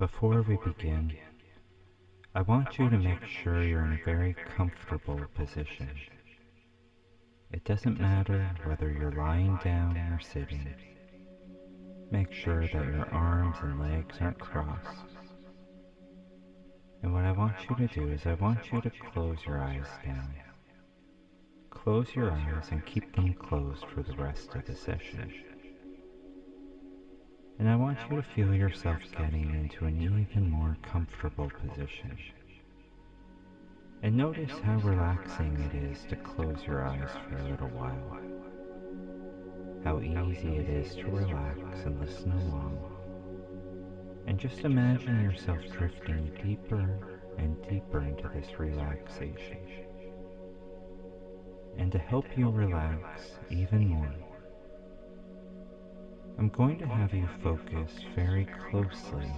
Before we begin, I want you to make sure you're in a very comfortable position. It doesn't matter whether you're lying down or sitting. Make sure that your arms and legs aren't crossed. And what I want you to do is I want you to close your eyes down. Close your eyes and keep them closed for the rest of the session. And I want you to feel yourself getting into an even more comfortable position. And notice how relaxing it is to close your eyes for a little while. How easy it is to relax and listen along. And just imagine yourself drifting deeper and deeper into this relaxation. And to help you relax even more, I'm going to have you focus very closely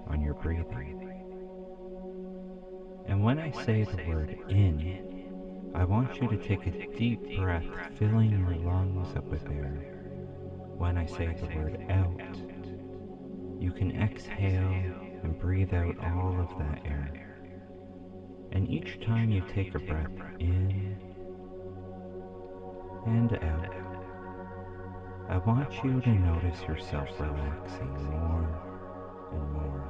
on your breathing. And when I say the word in, I want you to take a deep breath, filling your lungs up with air. When I say the word out, you can exhale and breathe out all of that air. And each time you take a breath in and out, I want you to notice yourself relaxing more and more.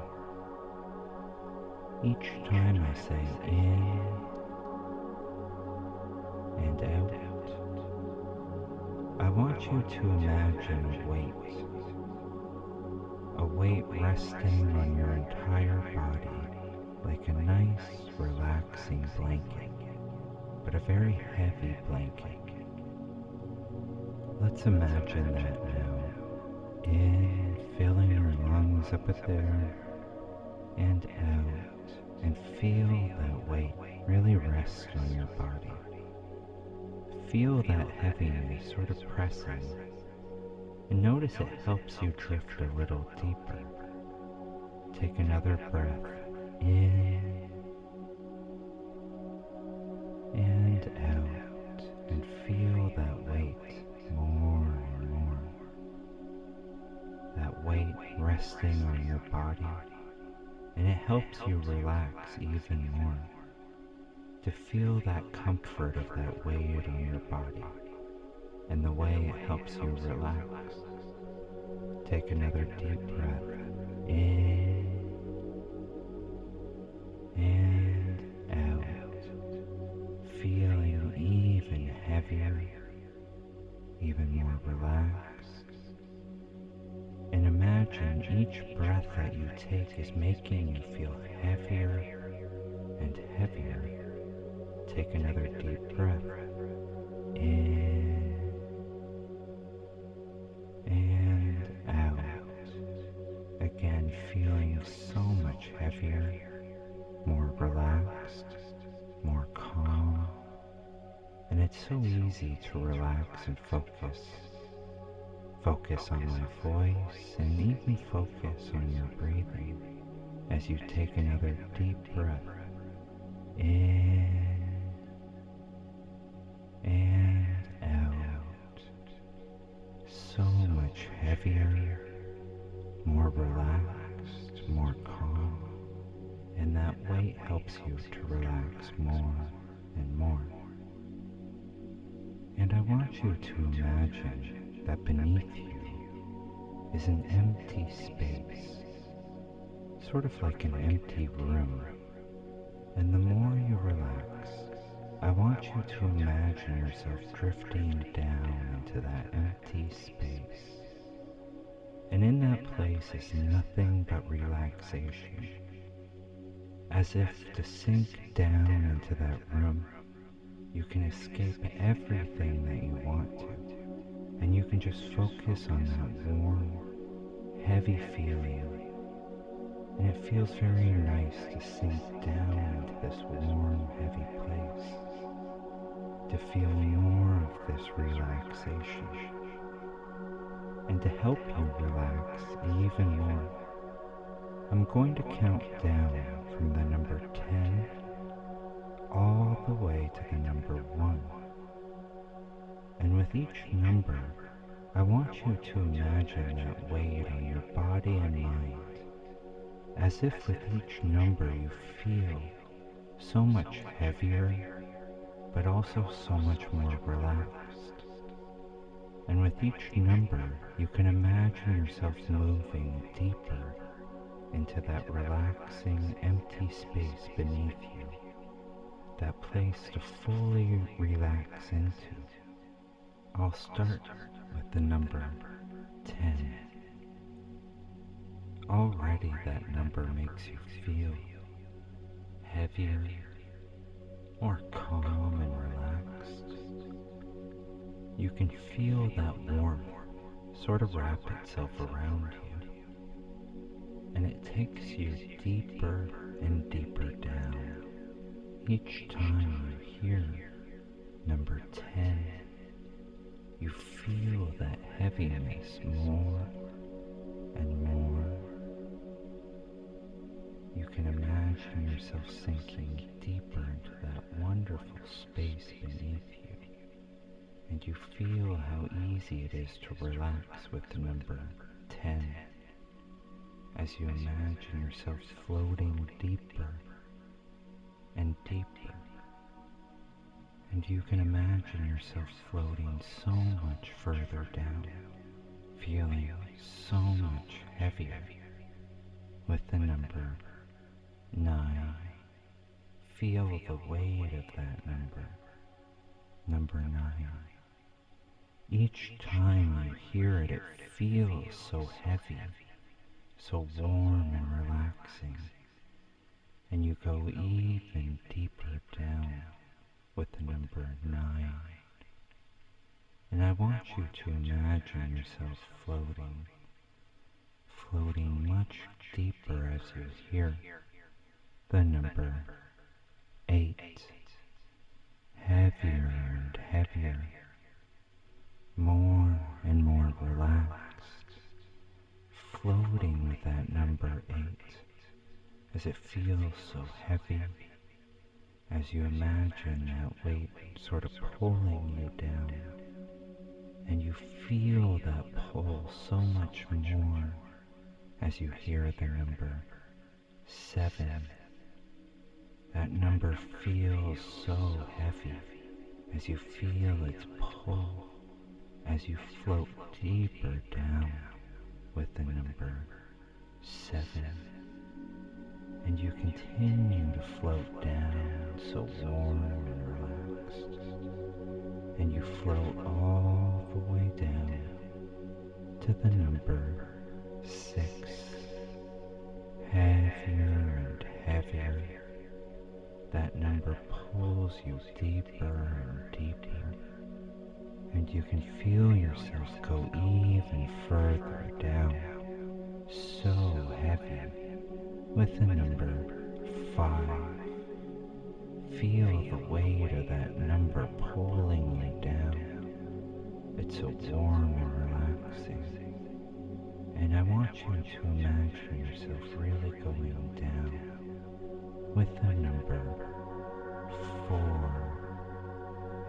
Each time I say in and out, I want you to imagine a weight resting on your entire body like a nice, relaxing blanket, but a very heavy blanket. Let's imagine that now. In, filling your lungs up with air, and out, and feel that weight really rest on your body. Feel that heaviness sort of pressing, and notice it helps you drift a little deeper. Take another breath in and out, and feel that weight more and more. That weight resting on your body, and it helps you relax even more. To feel that comfort of that weight on your body, and the way it helps you relax. Take another deep breath in and out, feeling even heavier, even more relaxed. And imagine each breath that you take is making you feel heavier and heavier. Take another deep breath in and out. Again, feeling so much heavier, more relaxed, more calm. And it's so easy to relax and focus. Focus on my voice and even focus on your breathing as you take another deep breath in and out. So much heavier, more relaxed, more calm, and that weight helps you to relax more and more. And I want you to imagine that beneath you is an empty space, sort of like an empty room. And the more you relax, I want you to imagine yourself drifting down into that empty space. And in that place is nothing but relaxation. As if to sink down into that room, you can escape everything that you want to. And you can just focus on that warm, heavy feeling. And it feels very nice to sink down into this warm, heavy place. To feel more of this relaxation. And to help you relax even more, I'm going to count down from the number 10 all the way to the number 1. And with each number, I want you to imagine that weight on your body and mind as if with each number you feel so much heavier, but also so much more relaxed. And with each number, you can imagine yourself moving deeper into that relaxing, empty space beneath you, that place to fully relax into. I'll start with the number 10. Already that number makes you feel heavier, more calm and relaxed. You can feel that warmth sort of wrap itself around you, and it takes you deeper and deeper down. Each time you hear number 10, you feel that heaviness more and more. You can imagine yourself sinking deeper into that wonderful space beneath you, and you feel how easy it is to relax with the number 10 as you imagine yourself floating deeper and deeper. And you can imagine yourself floating so much further down, feeling so much heavier with the number 9. Feel the weight of that number, number 9. Each time you hear it, it feels so heavy, so warm and relaxing, and you go even deeper down with the number 9. And I want you to imagine yourself floating much deeper as you hear the number 8, heavier and heavier, more and more relaxed, floating with that number 8 as it feels so heavy, as you imagine that weight sort of pulling you down, and you feel that pull so much more as you hear the number 7. That number feels so heavy as you feel its pull, as you float deeper down with the number 7. And you continue to float down so warm and relaxed, and you float all the way down to the number 6, heavier and heavier. That number pulls you deeper and deeper, and you can feel yourself go even further down, so heavy, with the number 5. Feel the weight of that number pulling you down. It's so warm and relaxing. And I want you to imagine yourself really going down with the number 4,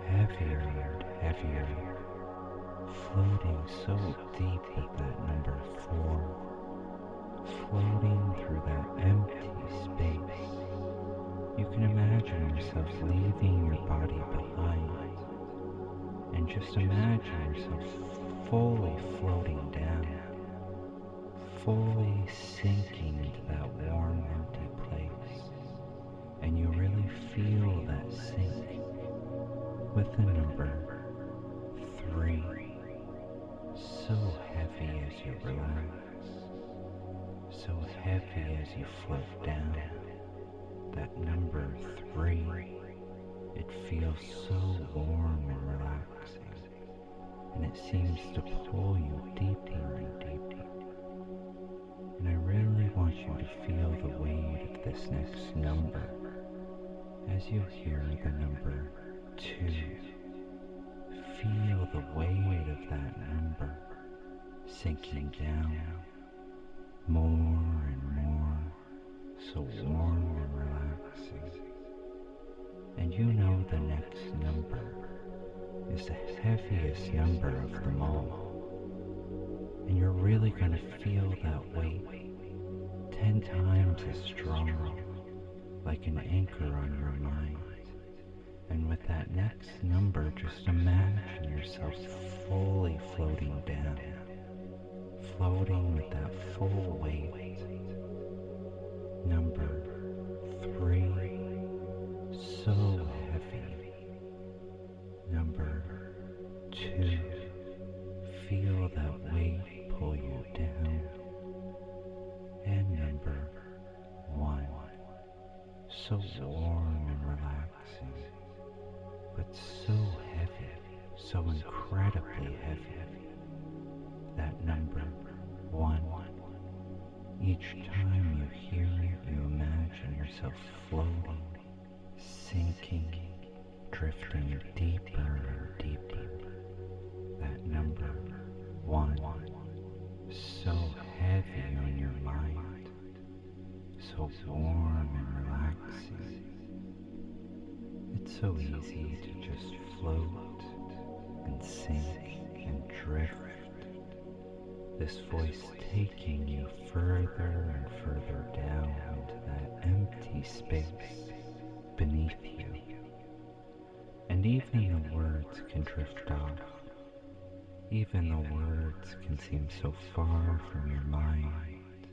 heavier and heavier, floating so deep with that number 4, floating through that empty space. You can imagine yourself leaving your body behind, and just imagine yourself fully floating down, fully sinking into that warm, empty place, and you really feel that sink with the number 3, so heavy as you relax, so heavy as you float down. That number 3, it feels so warm and relaxing, and it seems to pull you deeper and deeper. And I really want you to feel the weight of this next number as you hear the number 2. Feel the weight of that number sinking down more and more, so warm and relaxing. And you know the next number is the heaviest number of them all. And you're really going to feel that weight 10 times as strong, like an anchor on your mind. And with that next number, just imagine yourself fully floating down, floating with that full weight. Number 3, so heavy. Number 2, feel that weight pull you down. And number 1, so warm and relaxing, but so heavy, so incredibly heavy. That number 1. Each time you hear it, you imagine yourself floating, sinking, drifting deeper and deeper. That number 1, so heavy on your mind, so warm and relaxing. It's so easy to just float and sink and drift. This voice taking you further and further down into that empty space beneath you. And even the words can drift off. Even the words can seem so far from your mind.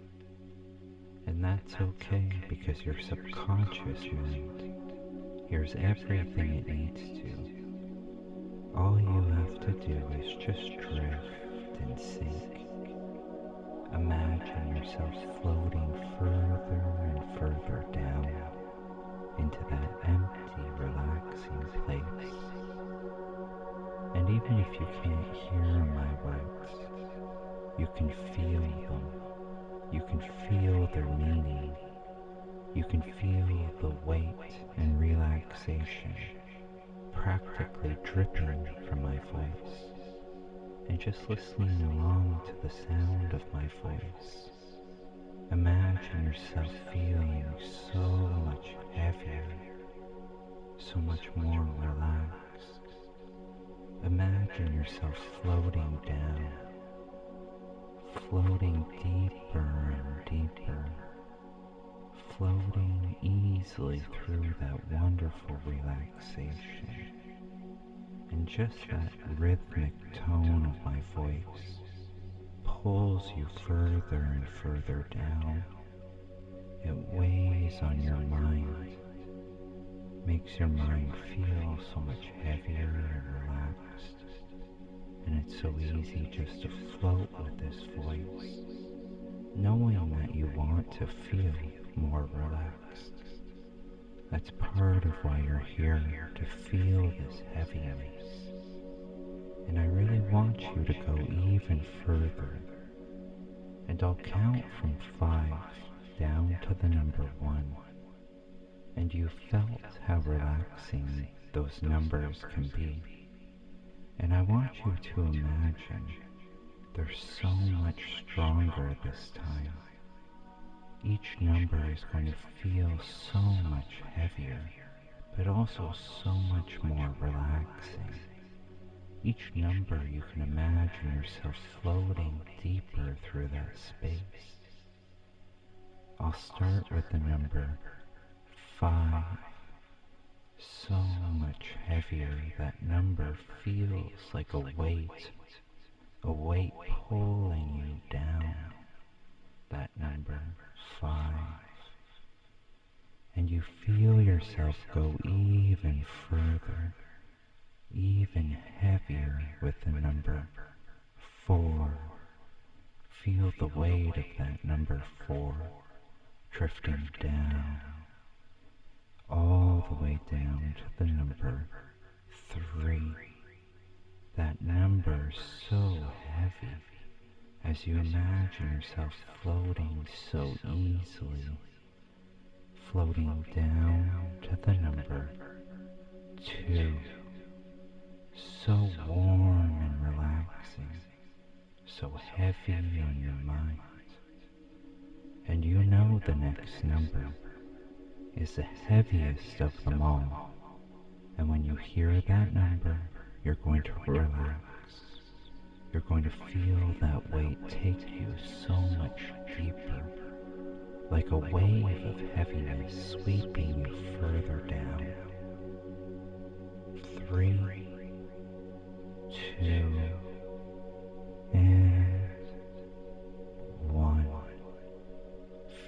And that's okay, because your subconscious mind hears everything it needs to. All you have to do is just drift and sink. Imagine yourself floating further and further down into that empty, relaxing place. And even if you can't hear my words, you can feel them. You can feel their meaning. You can feel the weight and relaxation practically dripping from my voice. And just listening along to the sound of my voice, imagine yourself feeling so much heavier, so much more relaxed. Imagine yourself floating down, floating deeper and deeper, floating easily through that wonderful relaxation. And just that rhythmic tone of my voice pulls you further and further down. It weighs on your mind, makes your mind feel so much heavier and relaxed. And it's so easy just to float with this voice, knowing that you want to feel more relaxed. That's part of why you're here, to feel this heaviness. And I really want you to go even further. And I'll count from 5 down to the number 1. And you felt how relaxing those numbers can be. And I want you to imagine they're so much stronger this time. Each number is going to feel so much heavier, but also so much more relaxing. Each number you can imagine yourself floating deeper through that space. I'll start with the number 5. So much heavier, that number feels like a weight pulling you down. That number 5. And you feel yourself go even further, even heavier with the number 4. Feel the weight of that number 4 drifting down, all the way down to the number 3. That number so heavy, as you imagine yourself floating so easily, floating down to the number 2. So warm and relaxing, so heavy on your mind. And you know the next number is the heaviest of them all. And when you hear that number, you're going to relax. You're going to feel that weight take you so much deeper. like a wave of heaviness sweeping you further down. 3, 2, and 1.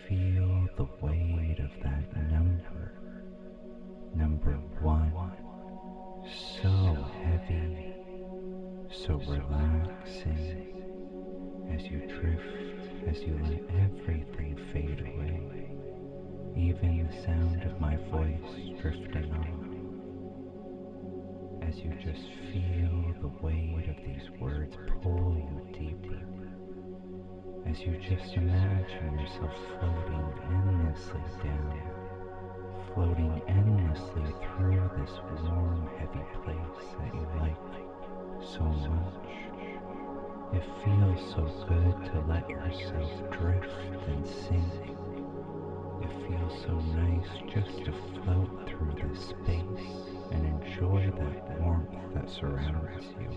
Feel the weight of that number. Number 1. So heavy, so relaxing, as you drift, as you let everything fade away, even the sound of my voice drifting off, as you just feel the weight of these words pull you deeper, as you just imagine yourself floating endlessly down, floating endlessly through this warm, heavy place that you like so much. It feels so good to let yourself drift and sink. It feels so nice just to float through this space and enjoy that warmth that surrounds you.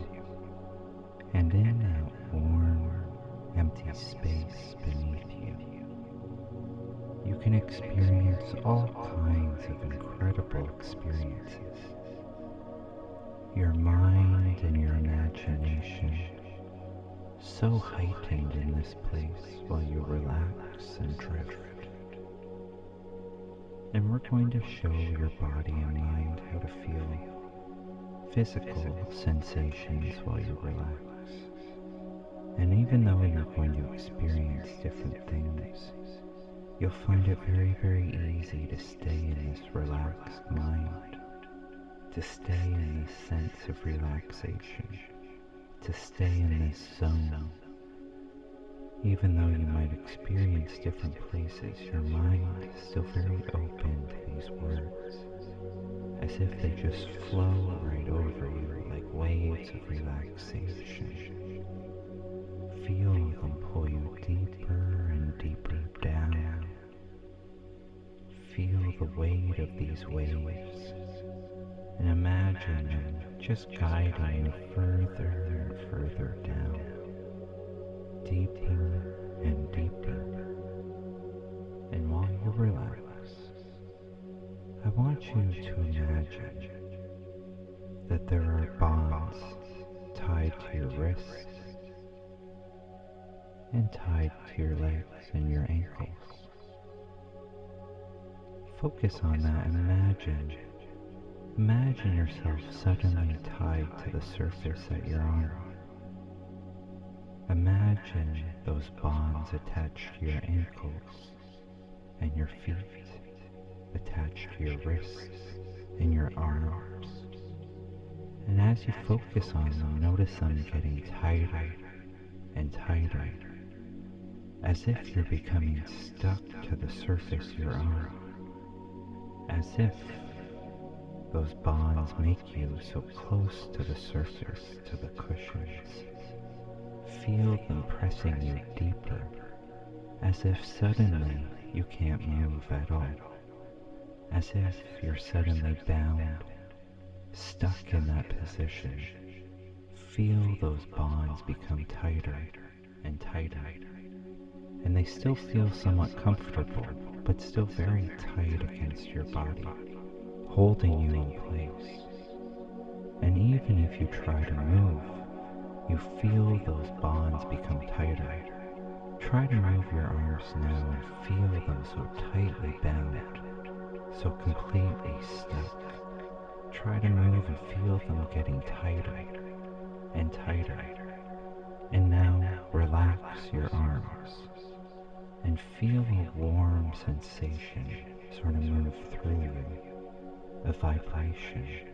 And in that warm, empty space beneath you, you can experience all kinds of incredible experiences. Your mind and your imagination so heightened in this place while you relax and drift. And we're going to show your body and mind how to feel physical sensations while you relax. And even though you're going to experience different things, you'll find it very, very easy to stay in this relaxed mind, to stay in this sense of relaxation, to stay in this zone. Even though you might experience different places, your mind is still very open to these words, as if they just flow right over you like waves of relaxation. Feel them pull you deeper and deeper down. Feel the weight of these waves, and imagine them just guiding you further and further down, deeper and deeper. And while you relax, I want you to imagine that there are bonds tied to your wrists and tied to your legs and your ankles. Focus on that and imagine yourself suddenly tied to the surface that you're on. Imagine those bonds attached to your ankles and your feet, attached to your wrists and your arms. And as you focus on them, notice them getting tighter and tighter, as if you're becoming stuck to the surface you're on, as if those bonds make you so close to the surface, to the cushions. Feel them pressing you deeper, as if suddenly you can't move at all, as if you're suddenly bound, stuck in that position. Feel those bonds become tighter and tighter, and they still feel somewhat comfortable, but still very tight against your body, holding you in place. And even if you try to move, you feel those bonds become tighter. Try to move your arms now and feel them so tightly bound, so completely stuck. Try to move and feel them getting tighter and tighter. And now relax your arms and feel a warm sensation sort of move through you, a vibration.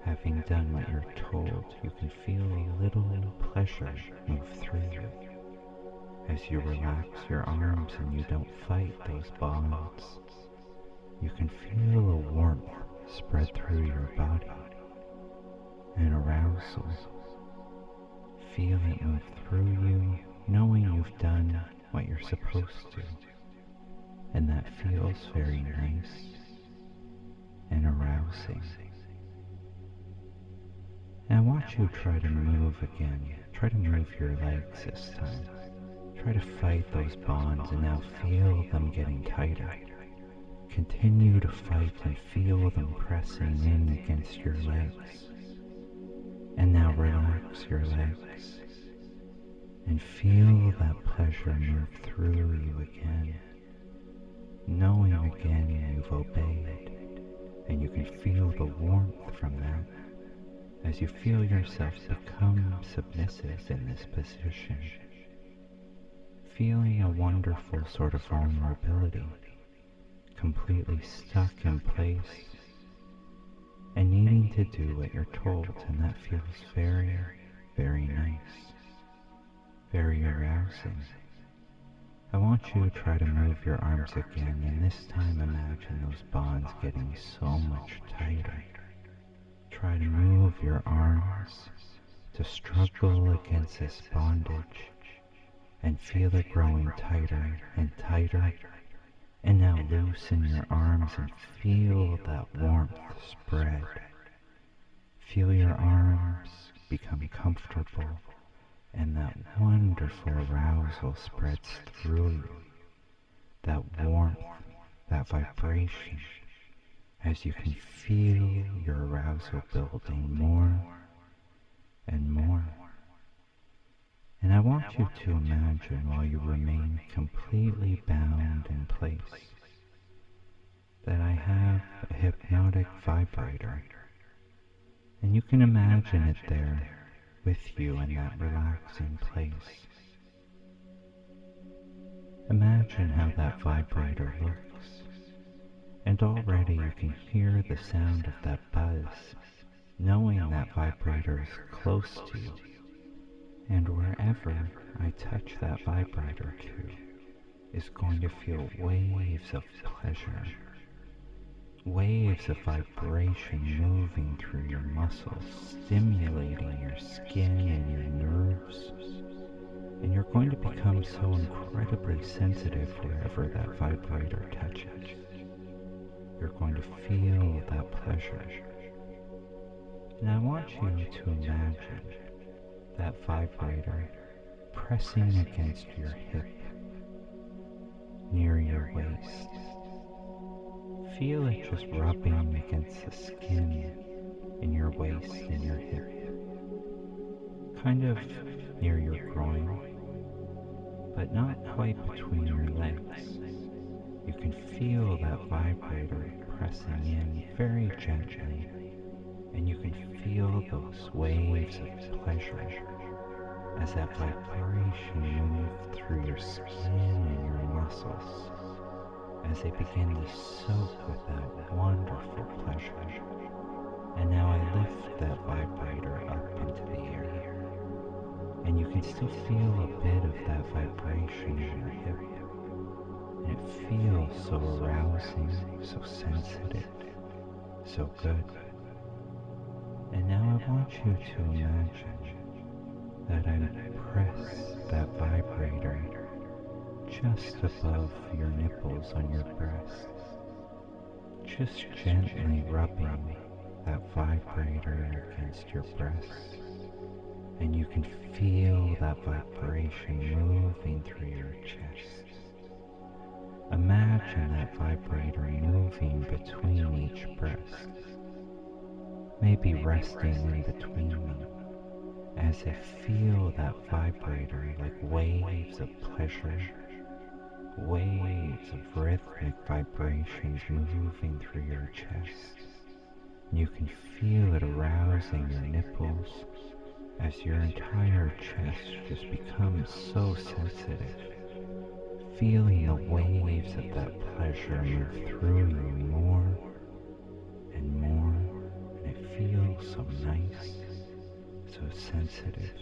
Having done what you're told, you can feel a little pleasure move through you as you relax your arms and you don't fight those bonds. You can feel a warmth spread through your body, an arousal. Feel it move through you, knowing you've done what you're supposed to, and that feels very nice and arousing. And I want you to try to move again. Try to move your legs this time. Try to fight those bonds and now feel them getting tighter. Continue to fight and feel them pressing in against your legs. And now relax your legs and feel that pleasure move through you again, knowing again you've obeyed, and you can feel the warmth from that as you feel yourself become submissive in this position, feeling a wonderful sort of vulnerability, completely stuck in place and needing to do what you're told, and that feels very, very nice, very arousing. I want you to try to move your arms again, and this time imagine those bonds getting so much tighter. Try to move your arms to struggle against this bondage and feel it growing tighter and tighter. And now loosen your arms and feel that warmth spread. Feel your arms become comfortable and that wonderful arousal spreads through you. That warmth, that vibration, as you can feel your arousal building more and more. And I want you to imagine, while you remain completely bound in place, that I have a hypnotic vibrator, and you can imagine it there with you in that relaxing place. Imagine how that vibrator looks, and already you can hear the sound of that buzz, knowing that vibrator is close to you. And wherever I touch that vibrator to is going to feel waves of pleasure, waves of vibration moving through your muscles, stimulating your skin and your nerves. And you're going to become so incredibly sensitive wherever that vibrator touches. You're going to feel that pleasure. And I want you to imagine that vibrator pressing against your hip, near your waist. Feel it just rubbing against the skin in your waist and your hip, kind of near your groin, but not quite between your legs. You can feel that vibrator pressing in very gently, and you can feel those waves of pleasure as that vibration moves through your skin and your muscles, as they begin to soak with that wonderful pleasure. And now I lift that vibrator up into the air, and you can still feel a bit of that vibration in your hip, and it feels so arousing, so sensitive, so good. And now I want you to imagine that I press that vibrator just above your nipples on your breasts, just gently rubbing that vibrator against your breasts, and you can feel that vibration moving through your chest. Imagine that vibrator moving between each breast, maybe resting in between them, as I feel that vibrator like waves of pleasure, waves of rhythmic vibrations moving through your chest. You can feel it arousing your nipples as your entire chest just becomes so sensitive, feeling the waves of that pleasure move through you more and more, and it feels so nice, so sensitive.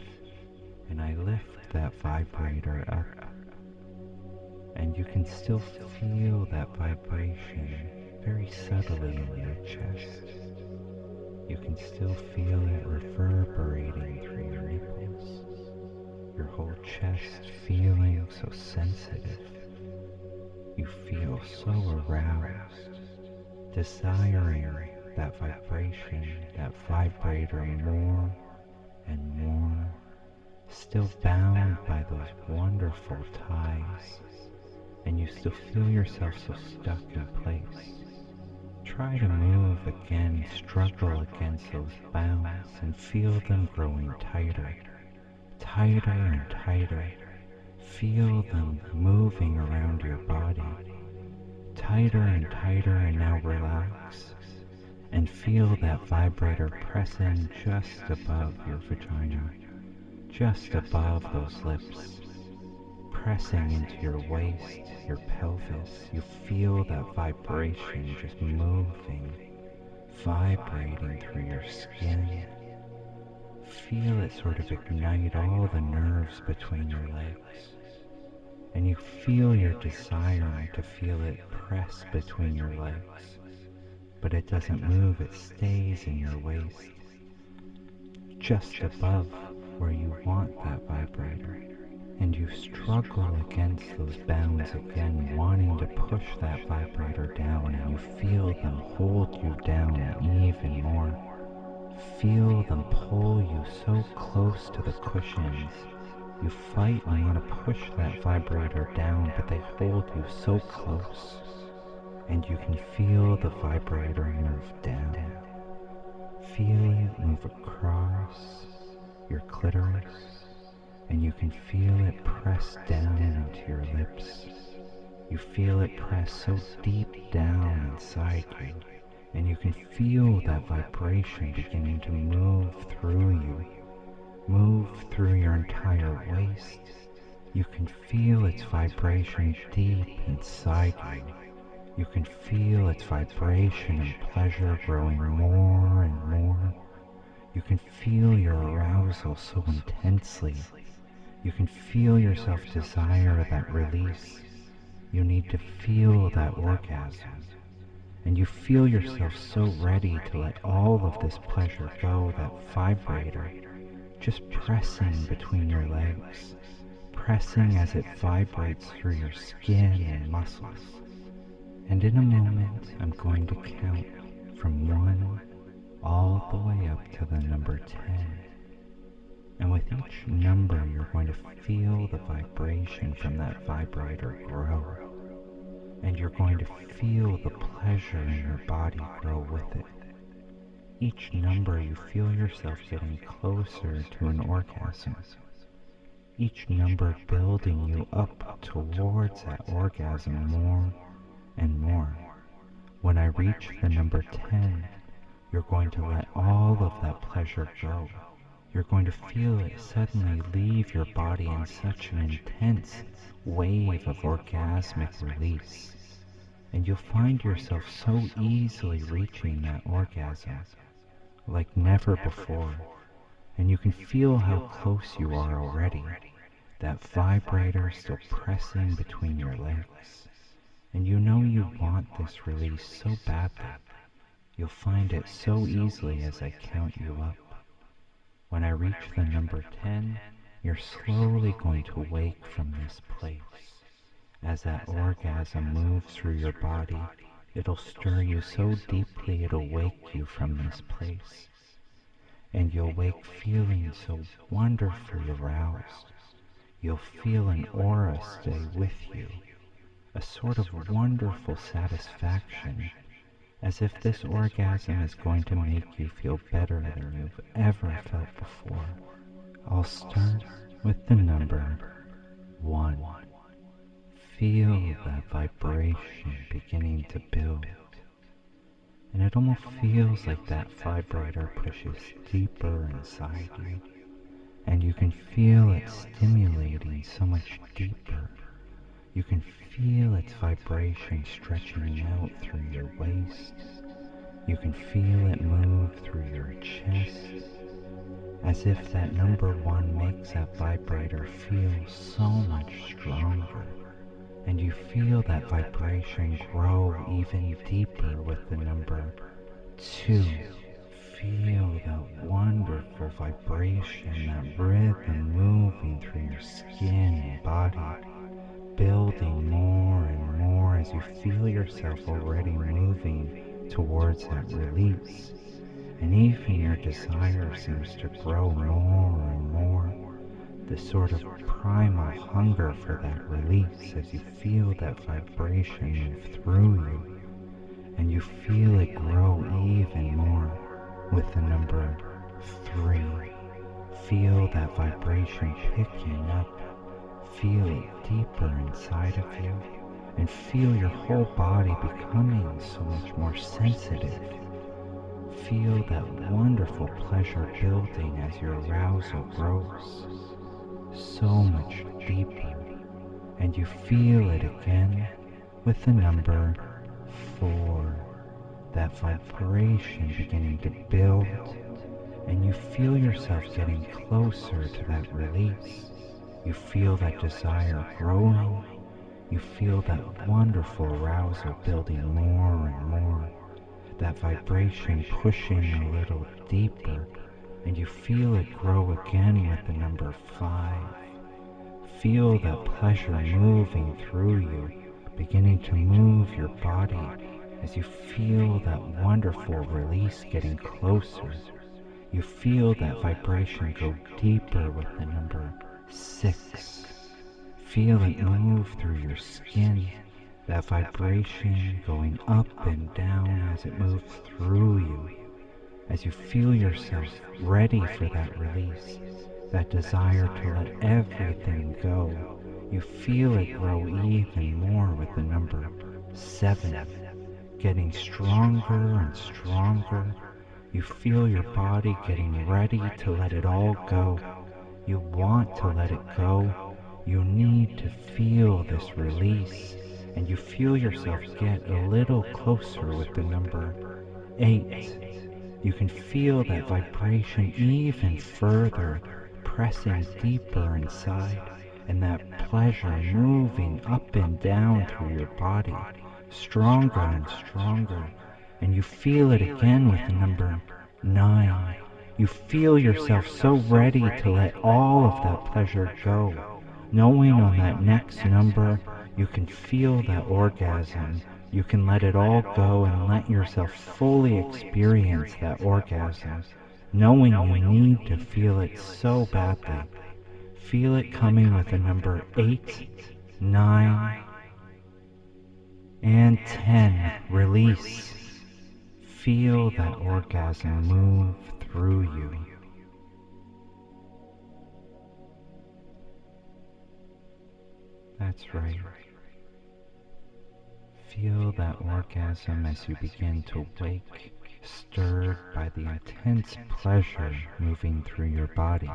And I lift that vibrator up, and you can still feel that vibration very subtly in your chest. You can still feel it reverberating through your nipples, your whole chest feeling so sensitive. You feel so aroused, desiring that vibration, that vibrator more and more, still bound by those wonderful powerful ties, and you still feel yourself so stuck in place. Try to move again, struggle against those bounds, and feel them growing tighter, tighter and tighter. Feel them moving around your body, tighter and tighter, and now relax, and feel that vibrator pressing just above your vagina, just above those lips, pressing into your waist, your pelvis. You feel that vibration just moving, vibrating through your skin. Feel it sort of ignite all the nerves between your legs. And you feel your desire to feel it press between your legs. But it doesn't move, it stays in your waist, just above where you want that vibrator. And you struggle against those bounds again, wanting to push that vibrator down, and you feel them hold you down even more. Feel them pull you so close to the cushions. You fight and want to push that vibrator down, but they hold you so close. And you can feel the vibrator move down. Feel it move across your clitoris, and you can feel it press down into your lips. You feel it press so deep down inside you, and you can feel that vibration beginning to move through you, move through your entire waist. You can feel its vibration deep inside you. You can feel its vibration and pleasure growing more and more. You can feel your arousal so intensely. You can feel yourself desire that release. You need to feel that orgasm. And you feel yourself so ready to let all of this pleasure go, that vibrator just pressing between your legs, pressing as it vibrates through your skin and muscles. And in a moment, I'm going to count from 1 all the way up to the number 10. And with each number, you're going to feel the vibration from that vibrator grow. And you're going to feel the pleasure in your body grow with it. Each number, you feel yourself getting closer to an orgasm. Each number building you up towards that orgasm more and more. When I reach the number 10, you're going to let all of that pleasure go. You're going to feel it suddenly leave your body in such an intense wave of orgasmic release. And you'll find yourself so easily reaching that orgasm, like never before. And you can feel how close you are already, that vibrator still pressing between your legs. And you know you want this release so badly. You'll find it so easily as I count you up. When I reach the number 10, you're slowly going to wake from this place. As that orgasm moves through your body, it'll stir you so deeply it'll wake you from this place. And you'll wake feeling so wonderfully aroused. You'll feel an aura stay with you, a sort of wonderful satisfaction, as if this orgasm is going to make you feel better than you've ever felt before. I'll start with the number 1. Feel that vibration beginning to build. And it almost feels like that vibrator pushes deeper inside you. And you can feel it stimulating so much deeper. You can feel its vibration stretching out through your waist. You can feel it move through your chest, as if that number 1 makes that vibrator feel so much stronger. And you feel that vibration grow even deeper with the number 2. Feel that wonderful vibration, that rhythm moving through your skin and body, building more and more as you feel yourself already moving towards that release. And even your desire seems to grow more and more. This sort of primal hunger for that release as you feel that vibration move through you, and you feel it grow even more with the number 3. Feel that vibration picking up. Feel it deeper inside of you, and feel your whole body becoming so much more sensitive. Feel that wonderful pleasure building as your arousal grows so much deeper, and you feel it again with the number 4. That vibration beginning to build, and you feel yourself getting closer to that release. You feel that desire growing. You feel that wonderful arousal building more and more. That vibration pushing a little deeper, and you feel it grow again with the number 5. Feel that pleasure moving through you, beginning to move your body as you feel that wonderful release getting closer. You feel that vibration go deeper with the number 6. Feel it move through your skin, that vibration going up and down as it moves through you, as you feel yourself ready for that release, that desire to let everything go. You feel it grow even more with the number 7, getting stronger and stronger. You feel your body getting ready to let it all go. You want to let it go. You need to feel this release, and you feel yourself get a little closer with the number 8. You can feel that vibration even further, pressing deeper inside, and that pleasure moving up and down through your body, stronger and stronger, and you feel it again with the number 9. You feel yourself so ready to let all of that pleasure go, knowing on that next number you can feel that orgasm. You can let it all go and let yourself fully experience that orgasm, knowing you need to feel it so badly. Feel it coming with the number 8, 9, and 10. Release. Feel that orgasm move through you. That's right. Feel that orgasm as you begin to wake, stirred by the intense pleasure moving through your body.